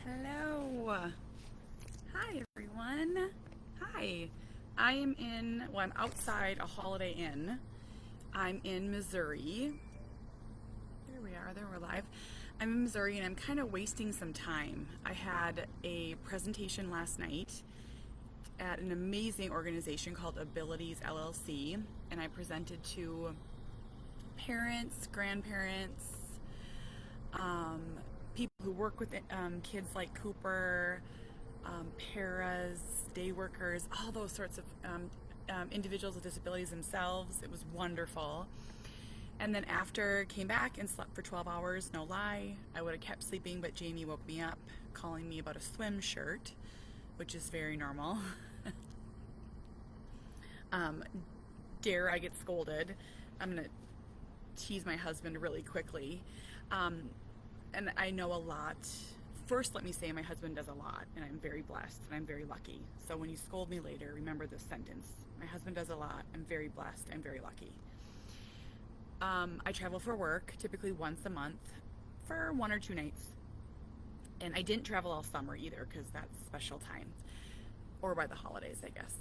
Hello. Hi, everyone. Hi. I'm outside a Holiday Inn. I'm in Missouri. There we are, there we're live. I'm in Missouri and I'm kind of wasting some time. I had a presentation last night at an amazing organization called Abilities LLC, and I presented to parents, grandparents, people who work with kids like Cooper, paras, day workers, all those sorts of individuals with disabilities themselves. It was wonderful. And then after, came back and slept for 12 hours, no lie. I would have kept sleeping, but Jamie woke me up calling me about a swim shirt, which is very normal. Dare I get scolded. I'm going to tease my husband really quickly. And I know a lot. First, let me say my husband does a lot, and I'm very blessed, and I'm very lucky. So when you scold me later, remember this sentence. My husband does a lot. I'm very blessed. I'm very lucky. I travel for work, typically once a month, for 1 or 2 nights. And I didn't travel all summer either, because that's special time. Or by the holidays, I guess.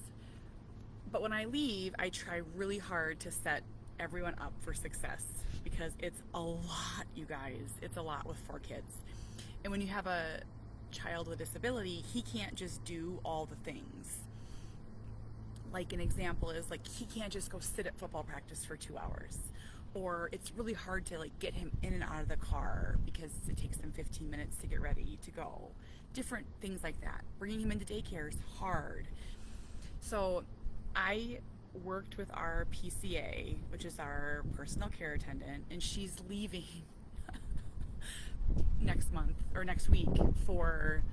But when I leave, I try really hard to set everyone up for success, because it's a lot, you guys. It's a lot with 4 kids. And when you have a child with a disability, he can't just do all the things. Like an example is like he can't just go sit at football practice for 2 hours. Or it's really hard to like get him in and out of the car because it takes him 15 minutes to get ready to go. Different things like that. Bringing him into daycare is hard. So I worked with our PCA, which is our personal care attendant, and she's leaving next month or next week for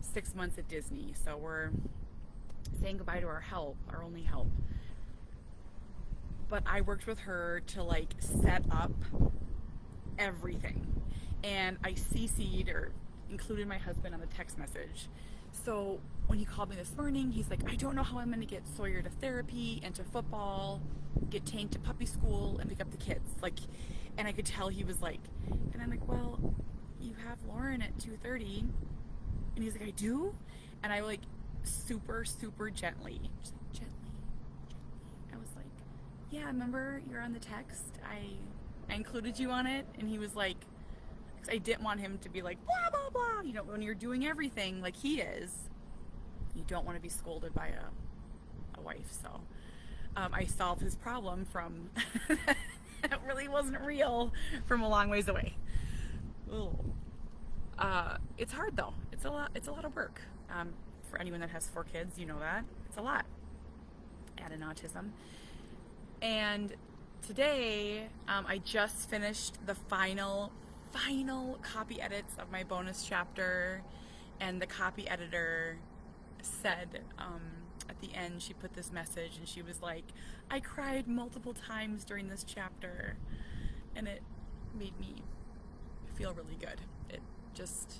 6 months at Disney. So we're saying goodbye to our help, our only help. But I worked with her to like set up everything, and I CC'd or included my husband on the text message. So when he called me this morning, he's like, I don't know how I'm going to get Sawyer to therapy and to football, get Tank to puppy school, and pick up the kids. Like, and I could tell he was like, and I'm like, well, you have Lauren at 2:30. And he's like, I do? And I like super, super gently, just like, gently. I was like, yeah, remember you're on the text? I included you on it. And he was like, I didn't want him to be like, blah, blah, blah. You know, when you're doing everything like he is, you don't want to be scolded by a wife. So I solved his problem from, that really wasn't real, from a long ways away. It's hard though. It's a lot of work. For anyone that has 4 kids, you know that. It's a lot. Add in autism. And today, I just finished the final copy edits of my bonus chapter, and the copy editor said at the end, she put this message and she was like, I cried multiple times during this chapter, and it made me feel really good. It just,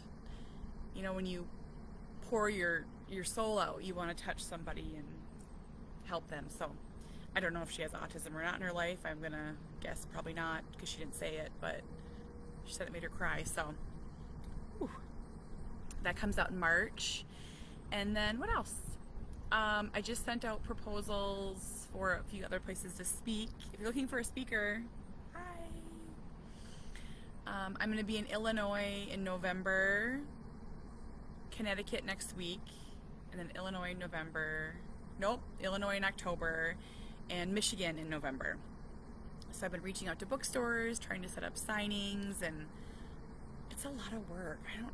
you know, when you pour your soul out, you want to touch somebody and help them. So I don't know if she has autism or not in her life. I'm gonna guess probably not, because she didn't say it, but she said it made her cry. So that comes out in March. And then what else? I just sent out proposals for a few other places to speak. If you're looking for a speaker, hi. I'm going to be in Illinois in November, Connecticut next week, and then Illinois in October, and Michigan in November. So I've been reaching out to bookstores, trying to set up signings, and it's a lot of work. I don't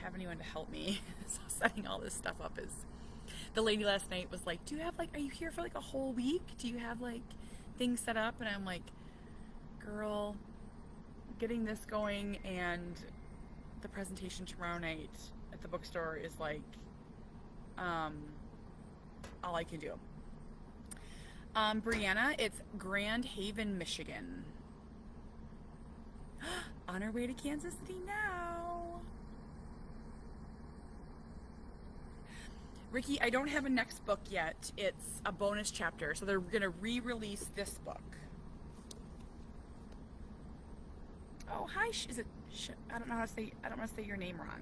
have anyone to help me. So setting all this stuff up is, the lady last night was like, do you have are you here for like a whole week? Do you have like things set up? And I'm like, girl, getting this going and the presentation tomorrow night at the bookstore is like all I can do. Brianna, it's Grand Haven, Michigan. On our way to Kansas City now. Ricky, I don't have a next book yet. It's a bonus chapter, so they're going to re-release this book. Oh, hi. Is it I don't know how to say, I don't want to say your name wrong.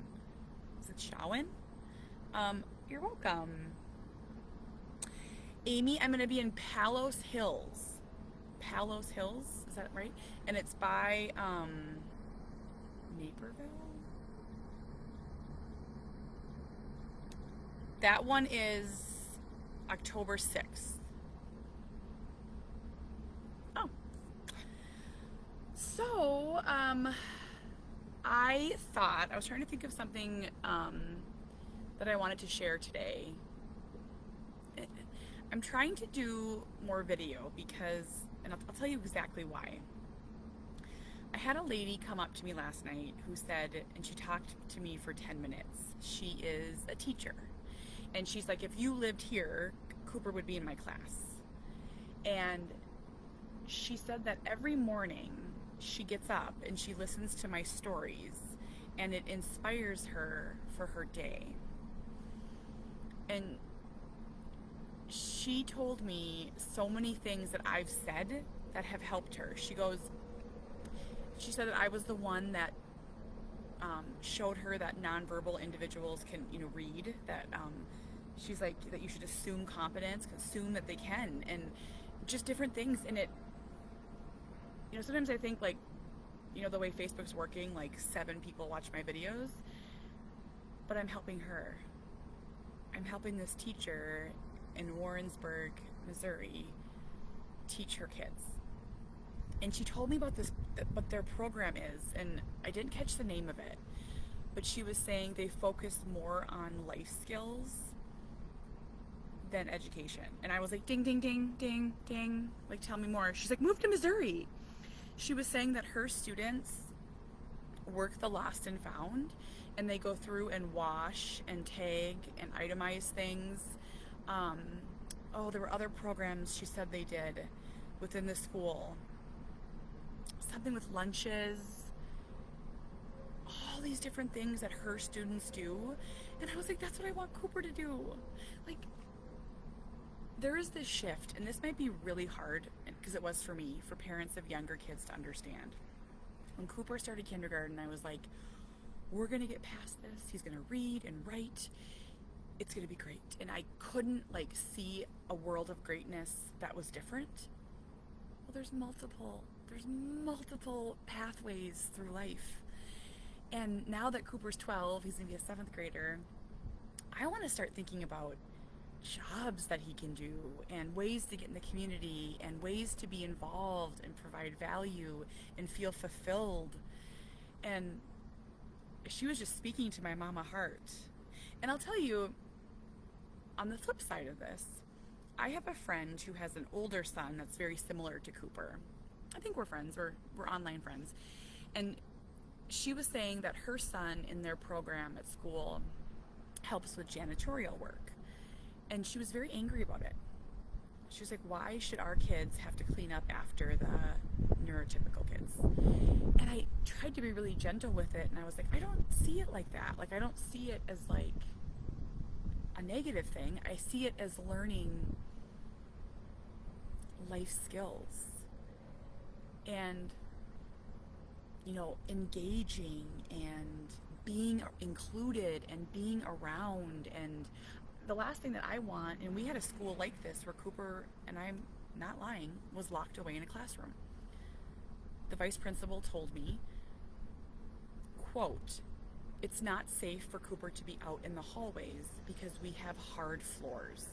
Is it Shawan? You're welcome. Amy, I'm going to be in Palos Hills. Palos Hills, is that right? And it's by Naperville. That one is October 6th. Oh. So, I thought, I was trying to think of something that I wanted to share today. I'm trying to do more video because, and I'll tell you exactly why. I had a lady come up to me last night who said, and she talked to me for 10 minutes. She is a teacher. And she's like, if you lived here, Cooper would be in my class. And she said that every morning she gets up and she listens to my stories and it inspires her for her day. And she told me so many things that I've said that have helped her. She said that I was the one that showed her that nonverbal individuals can, read, that she's like, that you should assume competence, assume that they can, and just different things. And it, sometimes I think like, the way Facebook's working, like 7 people watch my videos, but I'm helping her. I'm helping this teacher in Warrenburg, Missouri, teach her kids. And she told me about what their program is, and I didn't catch the name of it, but she was saying they focus more on life skills than education. And I was like, ding, ding, ding, ding, ding, like, tell me more. She's like, move to Missouri. She was saying that her students work the lost and found, and they go through and wash and tag and itemize things. There were other programs she said they did within the school. Something with lunches, all these different things that her students do. And I was like, that's what I want Cooper to do. Like, there is this shift, and this might be really hard, because it was for me, for parents of younger kids to understand. When Cooper started kindergarten, I was like, we're going to get past this. He's going to read and write. It's going to be great. And I couldn't see a world of greatness that was different. Well, there's multiple pathways through life. And now that Cooper's 12, he's going to be a 7th grader, I want to start thinking about jobs that he can do and ways to get in the community and ways to be involved and provide value and feel fulfilled. And she was just speaking to my mama heart. And I'll tell you, on the flip side of this, I have a friend who has an older son that's very similar to Cooper. I think we're friends, we're online friends. And she was saying that her son in their program at school helps with janitorial work. And she was very angry about it. She was like, why should our kids have to clean up after the neurotypical kids? And I tried to be really gentle with it, and I was like, I don't see it like that. Like, I don't see it as like a negative thing. I see it as learning life skills and, engaging and being included and being around. And the last thing that I want, and we had a school like this where Cooper, and I'm not lying, was locked away in a classroom. The vice principal told me, quote, it's not safe for Cooper to be out in the hallways because we have hard floors.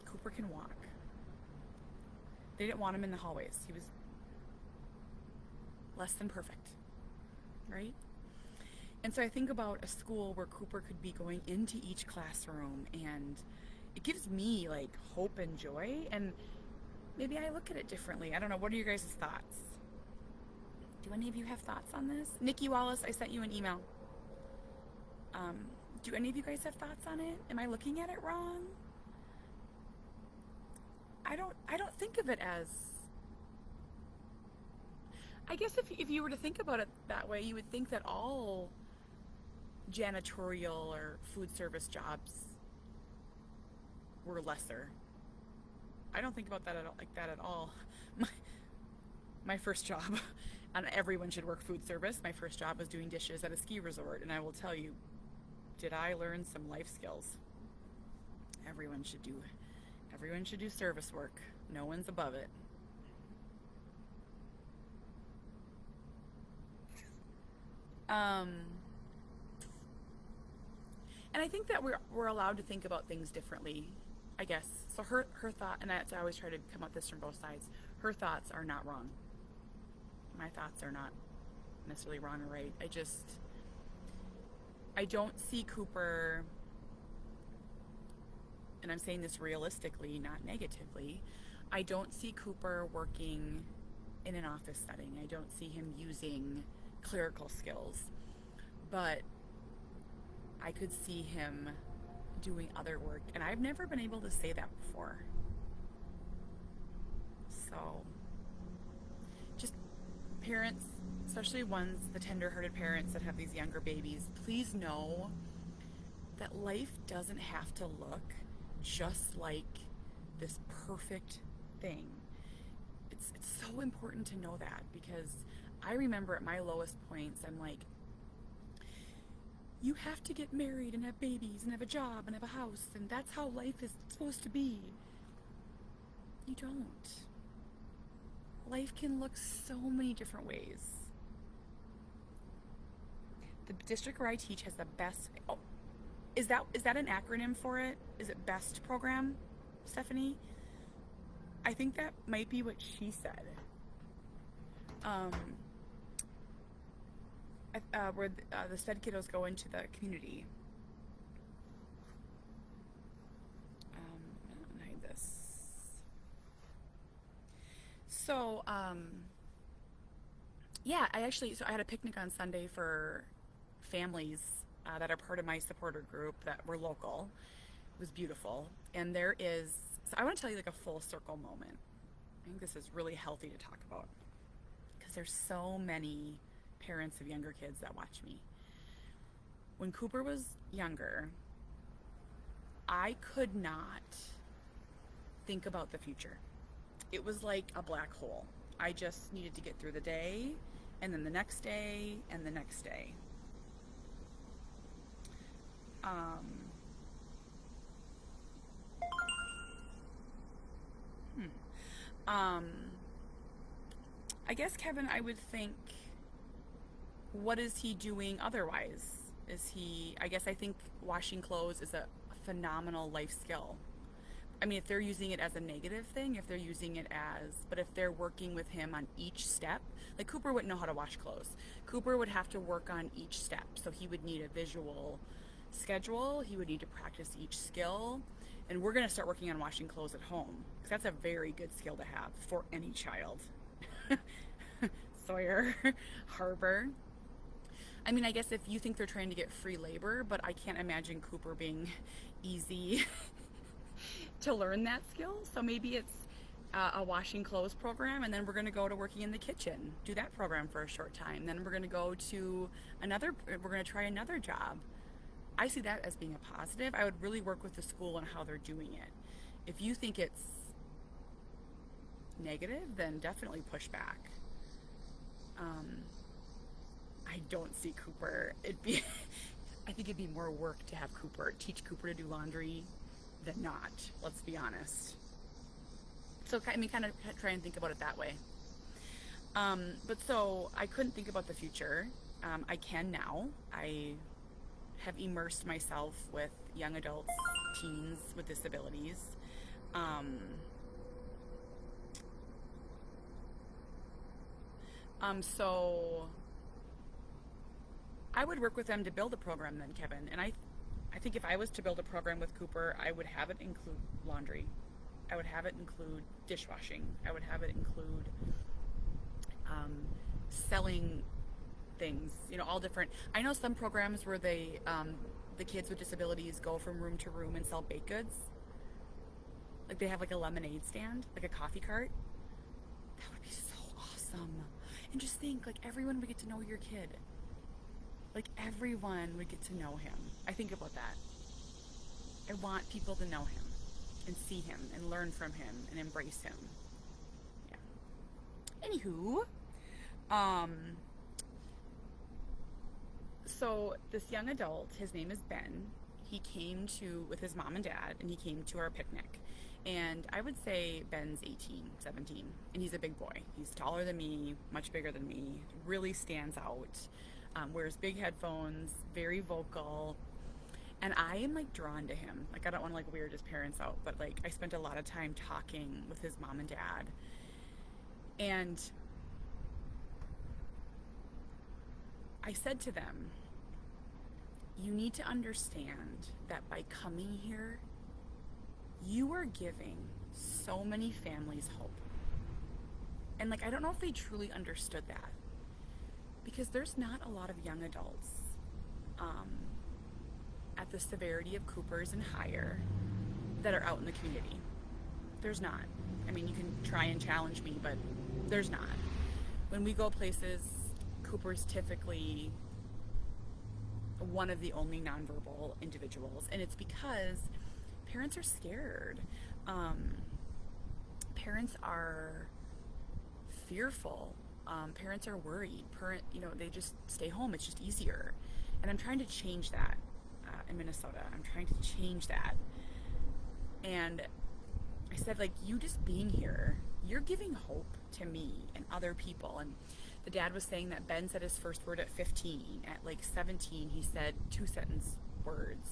Cooper can walk. They didn't want him in the hallways. He was less than perfect, right? And so I think about a school where Cooper could be going into each classroom, and it gives me hope and joy, and maybe I look at it differently. I don't know. What are your guys' thoughts? Do any of you have thoughts on this? Nikki Wallace, I sent you an email. Do any of you guys have thoughts on it? Am I looking at it wrong? I don't think of it as, I guess if you were to think about it that way, you would think that all janitorial or food service jobs were lesser. I don't think about that at all, like that at all. My first job And everyone should work food service. My first job was doing dishes at a ski resort, and I will tell you, did I learn some life skills? Everyone should do service work. No one's above it. And I think that we're allowed to think about things differently, I guess. So her thought, and I always try to come at this from both sides. Her thoughts are not wrong. My thoughts are not necessarily wrong or right. I don't see Cooper, and I'm saying this realistically, not negatively, I don't see Cooper working in an office setting. I don't see him using clerical skills, but I could see him doing other work, and I've never been able to say that before. So, just parents, especially the tender-hearted parents that have these younger babies, please know that life doesn't have to look just like this perfect thing. It's so important to know that, because I remember at my lowest points, I'm like, you have to get married and have babies and have a job and have a house, and that's how life is supposed to be. You don't. Life can look so many different ways. The district where I teach has the best, is that an acronym for it? Is it BEST program, Stephanie? I think that might be what she said. Where the SPED kiddos go into the community. Hide this. So, yeah, I had a picnic on Sunday for families that are part of my supporter group that were local. It was beautiful. And so I want to tell you like a full circle moment. I think this is really healthy to talk about, because there's so many parents of younger kids that watch me. When Cooper was younger, I could not think about the future. It was like a black hole. I just needed to get through the day, and then the next day, and the next day. I guess, Kevin, I would think, what is he doing otherwise? I think washing clothes is a phenomenal life skill. I mean, if they're using it as a negative thing, but if they're working with him on each step, like Cooper wouldn't know how to wash clothes. Cooper would have to work on each step. So he would need a visual schedule. He would need to practice each skill. And we're going to start working on washing clothes at home, because that's a very good skill to have for any child. Sawyer, Harbor. I mean, I guess if you think they're trying to get free labor, but I can't imagine Cooper being easy to learn that skill. So maybe it's a washing clothes program, and then we're going to go to working in the kitchen, do that program for a short time. Then we're going to go to we're going to try another job. I see that as being a positive. I would really work with the school on how they're doing it. If you think it's negative, then definitely push back. I don't see Cooper. I think it'd be more work to have teach Cooper to do laundry than not, let's be honest. So, I mean, kind of try and think about it that way. But so I couldn't think about the future. I can now. I have immersed myself with young adults, teens with disabilities. So I would work with them to build a program then, Kevin. And I think if I was to build a program with Cooper, I would have it include laundry. I would have it include dishwashing. I would have it include selling things, all different. I know some programs where the kids with disabilities go from room to room and sell baked goods. Like they have like a lemonade stand, like a coffee cart. That would be so awesome. And just think, like, everyone would get to know your kid. Like, everyone would get to know him. I think about that. I want people to know him and see him and learn from him and embrace him. Yeah. Anywho, Um, so this young adult, his name is Ben. He came to with his mom and dad, and he came to our picnic. And I would say Ben's 18, 17, and he's a big boy. He's taller than me, much bigger than me, really stands out, wears big headphones, very vocal, and I am like drawn to him. Like, I don't want to like weird his parents out, but like I spent a lot of time talking with his mom and dad, and I said to them, you need to understand that by coming here, you are giving so many families hope. And like, I don't know if they truly understood that, because there's not a lot of young adults at the severity of Cooper's and higher that are out in the community. There's not. I mean, you can try and challenge me, but there's not. When we go places, Cooper's typically one of the only nonverbal individuals, and it's because parents are scared. Parents are fearful. Parents are worried. They just stay home. It's just easier. And I'm trying to change that in Minnesota. I'm trying to change that. And I said, like, you just being here, you're giving hope to me and other people. And the dad was saying that Ben said his first word at 15. At like 17, he said 2-sentence words.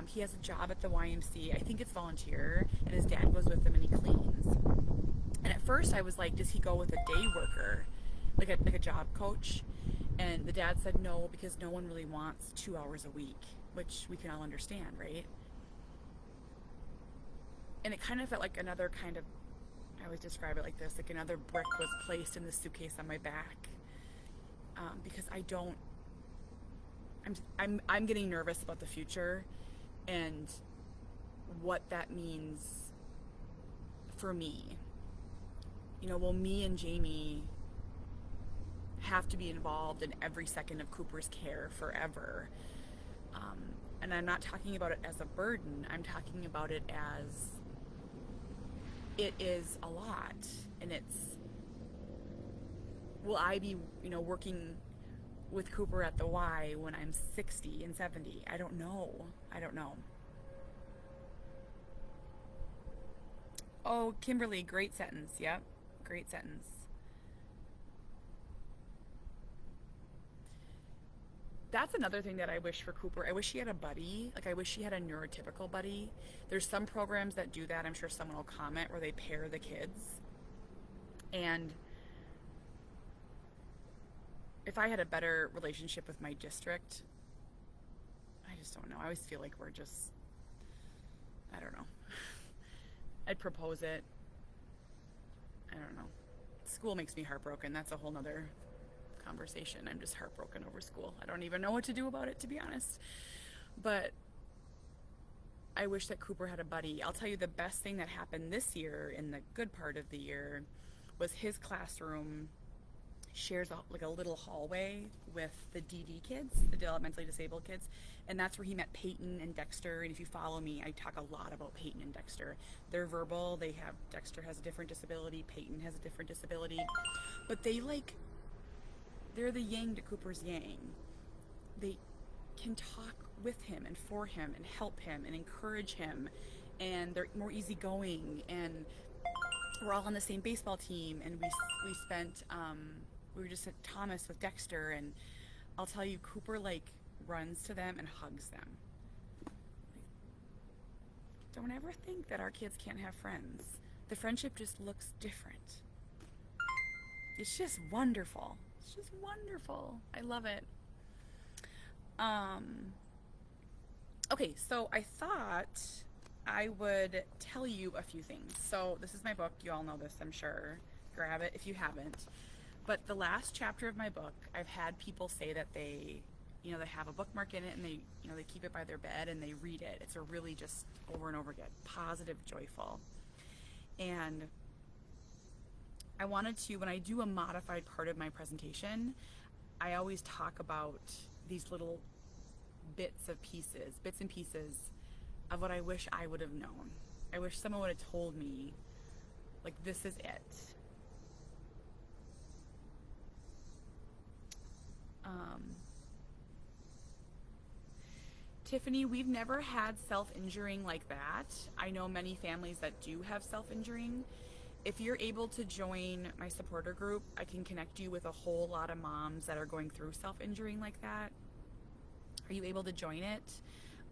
He has a job at the YMCA. I think it's volunteer, and his dad goes with him and he cleans. And at first I was like, does he go with a day worker, like a job coach? And the dad said no, because no one really wants 2 hours a week, which we can all understand, right? And it kind of felt like another kind of, I always describe it like this, like another brick was placed in the suitcase on my back, because I'm getting nervous about the future and what that means for me. Will me and Jamie have to be involved in every second of Cooper's care forever? And I'm not talking about it as a burden. I'm talking about it as it is a lot, and will I be, working with Cooper at the Y when I'm 60 and 70? I don't know. Oh, Kimberly, great sentence. Yep, great sentence. That's another thing that I wish for Cooper. I wish he had a buddy. Like, I wish he had a neurotypical buddy. There's some programs that do that. I'm sure someone will comment, where they pair the kids. And if I had a better relationship with my district, I just don't know. I always feel like I don't know. I'd propose it. I don't know. School makes me heartbroken. That's a whole nother conversation. I'm just heartbroken over school. I don't even know what to do about it, to be honest. But I wish that Cooper had a buddy. I'll tell you, the best thing that happened this year, in the good part of the year, was his classroom shares a little hallway with the DD kids, the developmentally disabled kids, and that's where he met Peyton and Dexter. And if you follow me, I talk a lot about Peyton and Dexter. They're verbal. Dexter has a different disability, Peyton has a different disability, but they're the yang to Cooper's yang. They can talk with him and for him and help him and encourage him, and they're more easygoing, and we're all on the same baseball team. And we were just at Thomas with Dexter, and I'll tell you, Cooper runs to them and hugs them. Don't ever think that our kids can't have friends. The friendship just looks different. It's just wonderful. It's just wonderful. I love it. Okay, so I thought I would tell you a few things. So this is my book. You all know this, I'm sure. Grab it if you haven't. But the last chapter of my book, I've had people say that they have a bookmark in it, and they keep it by their bed and they read it. It's a really just over and over again, positive, joyful. And I wanted to, when I do a modified part of my presentation, I always talk about these little bits and pieces of what I wish I would have known. I wish someone would have told me, this is it. Tiffany, we've never had self-injuring like that. I know many families that do have self-injuring. If you're able to join my supporter group, I can connect you with a whole lot of moms that are going through self-injuring like that. Are you able to join it?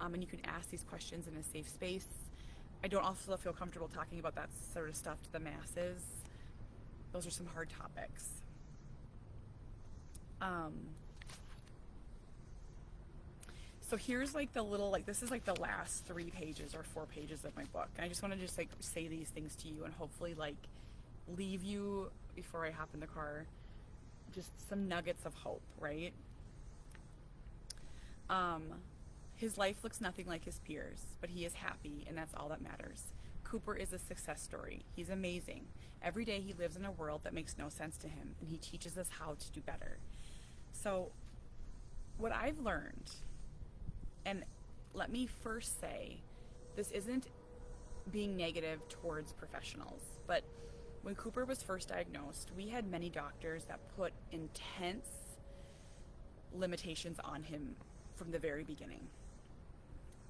And you can ask these questions in a safe space. I don't also feel comfortable talking about that sort of stuff to the masses. Those are some hard topics. So here's like the little, like this is like the last 3 pages or 4 pages of my book. And I just want to just like say these things to you and hopefully like leave you, before I hop in the car, just some nuggets of hope, right? His life looks nothing like his peers, but he is happy, and that's all that matters. Cooper is a success story. He's amazing. Every day he lives in a world that makes no sense to him, and he teaches us how to do better. So what I've learned, and let me first say, this isn't being negative towards professionals, but when Cooper was first diagnosed, we had many doctors that put intense limitations on him from the very beginning.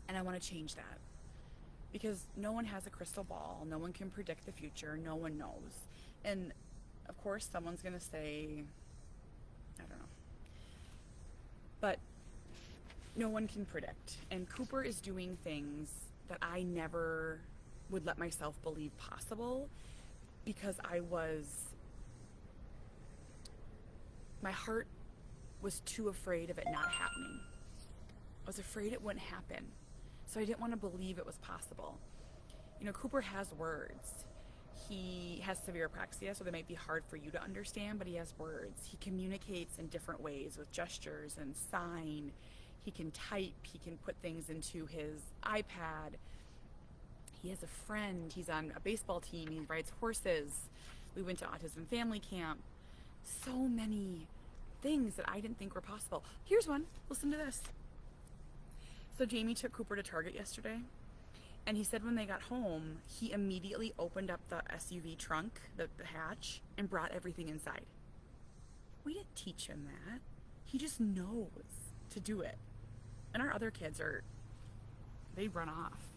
And I want to change that, because no one has a crystal ball. No one can predict the future. No one knows. And of course, someone's going to say, I don't know. But no one can predict. And Cooper is doing things that I never would let myself believe possible, because my heart was too afraid of it not happening. I was afraid it wouldn't happen. So I didn't want to believe it was possible. You know, Cooper has words. He has severe apraxia, so they might be hard for you to understand, but he has words. He communicates in different ways with gestures and sign. He can type. He can put things into his iPad. He has a friend. He's on a baseball team. He rides horses. We went to Autism Family Camp. So many things that I didn't think were possible. Here's one. Listen to this. So Jamie took Cooper to Target yesterday, and he said when they got home, he immediately opened up the SUV trunk, the hatch, and brought everything inside. We didn't teach him that. He just knows to do it. And our other kids they run off.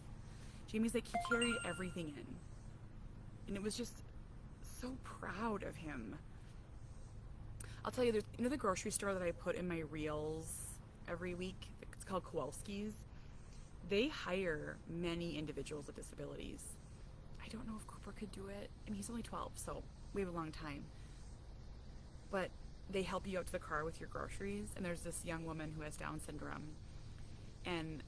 Jamie's like, he carried everything in. And it was just so proud of him. I'll tell you, there's, the grocery store that I put in my reels every week, it's called Kowalski's. They hire many individuals with disabilities. I don't know if Cooper could do it. I mean, he's only 12, so we have a long time. But they help you out to the car with your groceries, and there's this young woman who has Down syndrome. And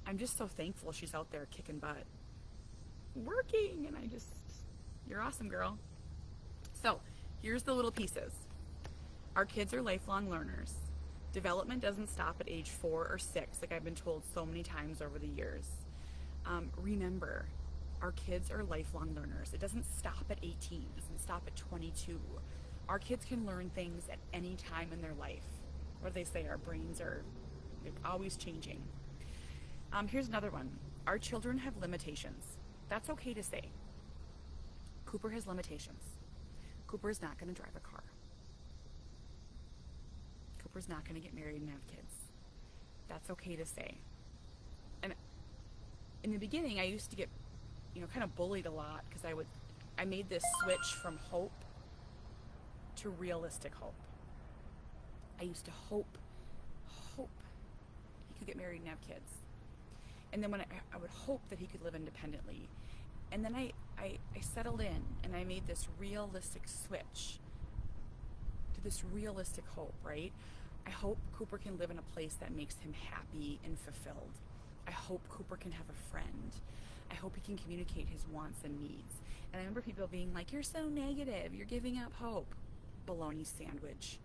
I'm just so thankful she's out there kicking butt, working, and you're awesome, girl. So, here's the little pieces. Our kids are lifelong learners. Development doesn't stop at age 4 or 6, like I've been told so many times over the years. Remember, our kids are lifelong learners. It doesn't stop at 18, it doesn't stop at 22. Our kids can learn things at any time in their life. What do they say? Our brains are always changing. Here's another one. Our children have limitations. That's okay to say. Cooper has limitations. Cooper is not going to drive a car. Cooper's not going to get married and have kids. That's okay to say. And in the beginning, I used to get, kind of bullied a lot because I made this switch from hope to realistic hope. I used to hope he could get married and have kids. And then when I would hope that he could live independently. And then I settled in and I made this realistic switch to this realistic hope, right? I hope Cooper can live in a place that makes him happy and fulfilled. I hope Cooper can have a friend. I hope he can communicate his wants and needs. And I remember people being like, you're so negative, you're giving up hope. Bologna sandwich.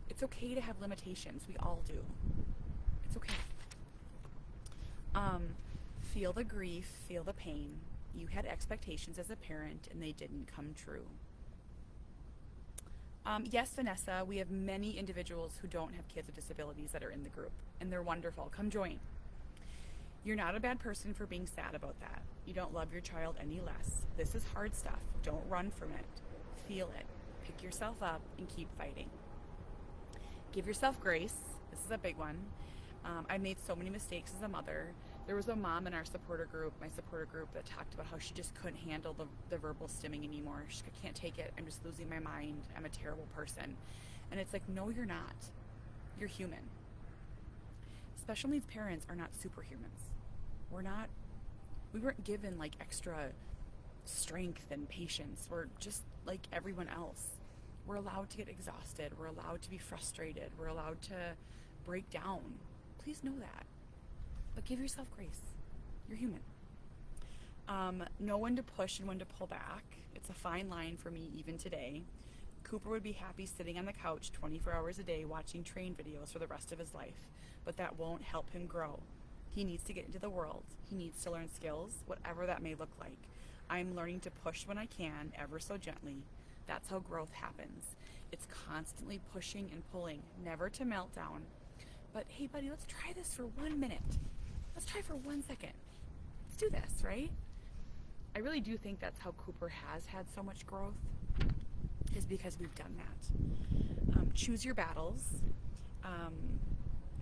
It's okay to have limitations. We all do. It's okay. Feel the grief, feel the pain. You had expectations as a parent and they didn't come true. Yes, Vanessa, we have many individuals who don't have kids with disabilities that are in the group, and they're wonderful. Come join. You're not a bad person for being sad about that. You don't love your child any less. This is hard stuff. Don't run from it. Feel it. Pick yourself up and keep fighting. Give yourself grace. This is a big one. I made so many mistakes as a mother. There was a mom in our supporter group, my supporter group, that talked about how she just couldn't handle the verbal stimming anymore. She can't take it. I'm just losing my mind. I'm a terrible person. And it's like, no, you're not. You're human. Special needs parents are not superhumans. We weren't given like extra strength and patience. We're just like everyone else. We're allowed to get exhausted. We're allowed to be frustrated. We're allowed to break down. Please know that. But give yourself grace. You're human. Know when to push and when to pull back. It's a fine line for me even today. Cooper would be happy sitting on the couch 24 hours a day watching train videos for the rest of his life, but that won't help him grow. He needs to get into the world. He needs to learn skills, whatever that may look like. I'm learning to push when I can, ever so gently. That's how growth happens. It's constantly pushing and pulling, never to melt down. But hey, buddy, let's try this for 1 minute. Let's try for 1 second. Let's do this, right? I really do think that's how Cooper has had so much growth, is because we've done that. Choose your battles.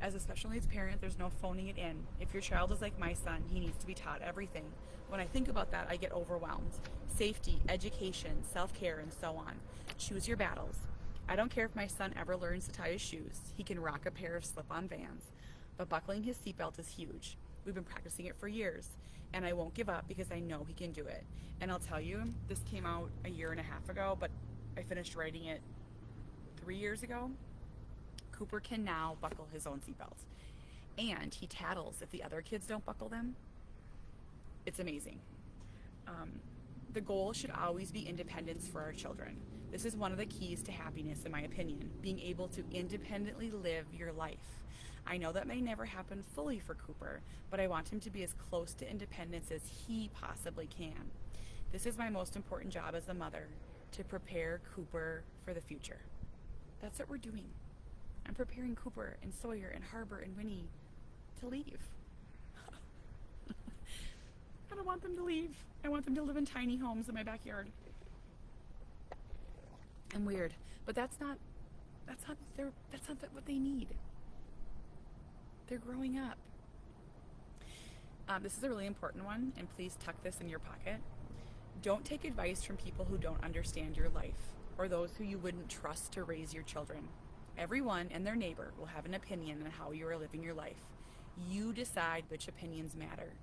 As a special needs parent, there's no phoning it in. If your child is like my son, he needs to be taught everything. When I think about that, I get overwhelmed. Safety, education, self-care, and so on. Choose your battles. I don't care if my son ever learns to tie his shoes. He can rock a pair of slip-on Vans. But buckling his seatbelt is huge. We've been practicing it for years, and I won't give up because I know he can do it. And I'll tell you, this came out a year and a half ago, but I finished writing it 3 years ago. Cooper can now buckle his own seatbelt. And he tattles if the other kids don't buckle them. It's amazing. The goal should always be independence for our children. This is one of the keys to happiness, in my opinion, being able to independently live your life. I know that may never happen fully for Cooper, but I want him to be as close to independence as he possibly can. This is my most important job as a mother, to prepare Cooper for the future. That's what we're doing. I'm preparing Cooper and Sawyer and Harbor and Winnie to leave. I don't want them to leave. I want them to live in tiny homes in my backyard. I'm weird, but that's not what they need. They're growing up. This is a really important one, and please tuck this in your pocket. Don't take advice from people who don't understand your life, or those who you wouldn't trust to raise your children. Everyone and their neighbor will have an opinion on how you are living your life. You decide which opinions matter.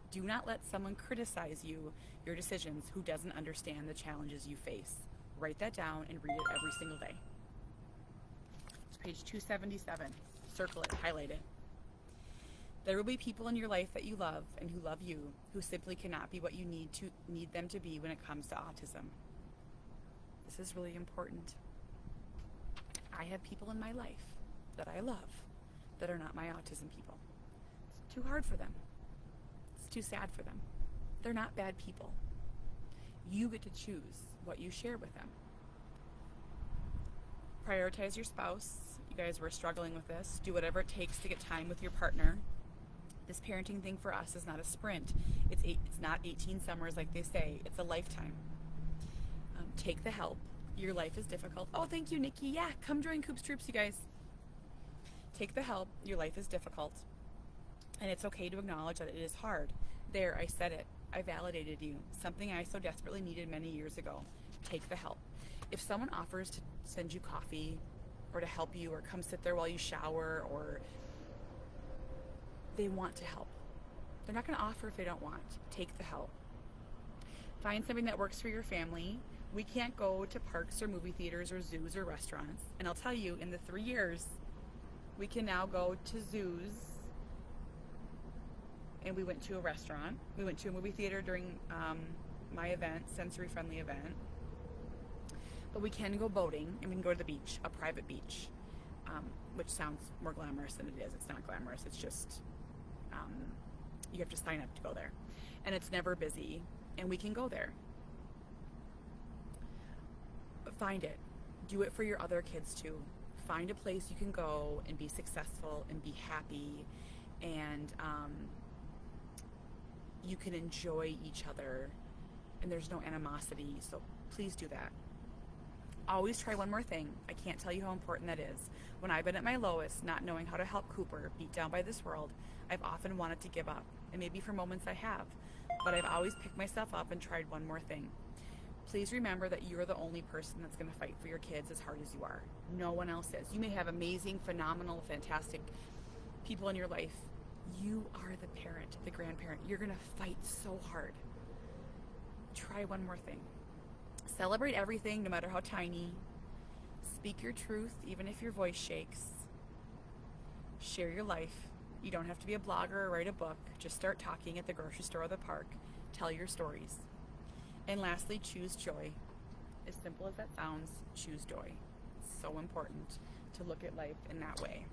Do not let someone criticize your decisions, who doesn't understand the challenges you face. Write that down and read it every single day. It's page 277. Circle it, highlight it. There will be people in your life that you love and who love you, who simply cannot be what you need them to be when it comes to autism. This is really important. I have people in my life that I love that are not my autism people. It's too hard for them. It's too sad for them. They're not bad people. You get to choose what you share with them. Prioritize your spouse. You guys were struggling with this. Do whatever it takes to get time with your partner. This parenting thing for us is not a sprint. It's not 18 summers like they say. It's a lifetime. Take the help. Your life is difficult. Oh, thank you, Nikki. Yeah, come join Coops Troops, you guys. Take the help. Your life is difficult. And it's okay to acknowledge that it is hard. There, I said it. I validated you. Something I so desperately needed many years ago. Take the help. If someone offers to send you coffee or to help you or come sit there while you shower, or they want to help. They're not going to offer if they don't want. Take the help. Find something that works for your family. We can't go to parks or movie theaters or zoos or restaurants. And I'll tell you, in the 3 years, we can now go to zoos. And we went to a restaurant. We went to a movie theater during my event, sensory friendly event. But we can go boating, and we can go to the beach, a private beach, which sounds more glamorous than it is. It's not glamorous. It's just, you have to sign up to go there. And it's never busy, and we can go there. But find it. Do it for your other kids too. Find a place you can go and be successful and be happy, and you can enjoy each other, and there's no animosity. So please do that. Always try one more thing. I can't tell you how important that is. When I've been at my lowest, not knowing how to help Cooper, beat down by this world, I've often wanted to give up. And maybe for moments I have. But I've always picked myself up and tried one more thing. Please remember that you're the only person that's going to fight for your kids as hard as you are. No one else is. You may have amazing, phenomenal, fantastic people in your life. You are the parent, the grandparent. You're going to fight so hard. Try one more thing. Celebrate everything, no matter how tiny. Speak your truth, even if your voice shakes. Share your life. You don't have to be a blogger or write a book. Just start talking at the grocery store or the park. Tell your stories. And lastly, choose joy. As simple as that sounds, choose joy. It's so important to look at life in that way.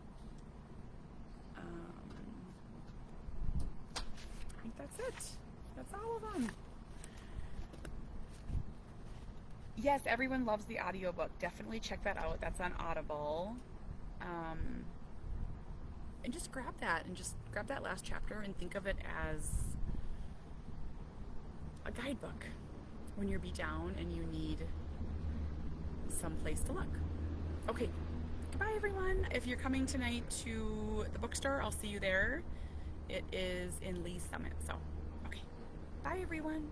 I think that's it. That's all of them. Yes, everyone loves the audiobook. Definitely check that out. That's on Audible. And just grab that last chapter and think of it as a guidebook when you're beat down and you need some place to look. Okay, goodbye everyone. If you're coming tonight to the bookstore, I'll see you there. It is in Lee's Summit, so okay. Bye everyone.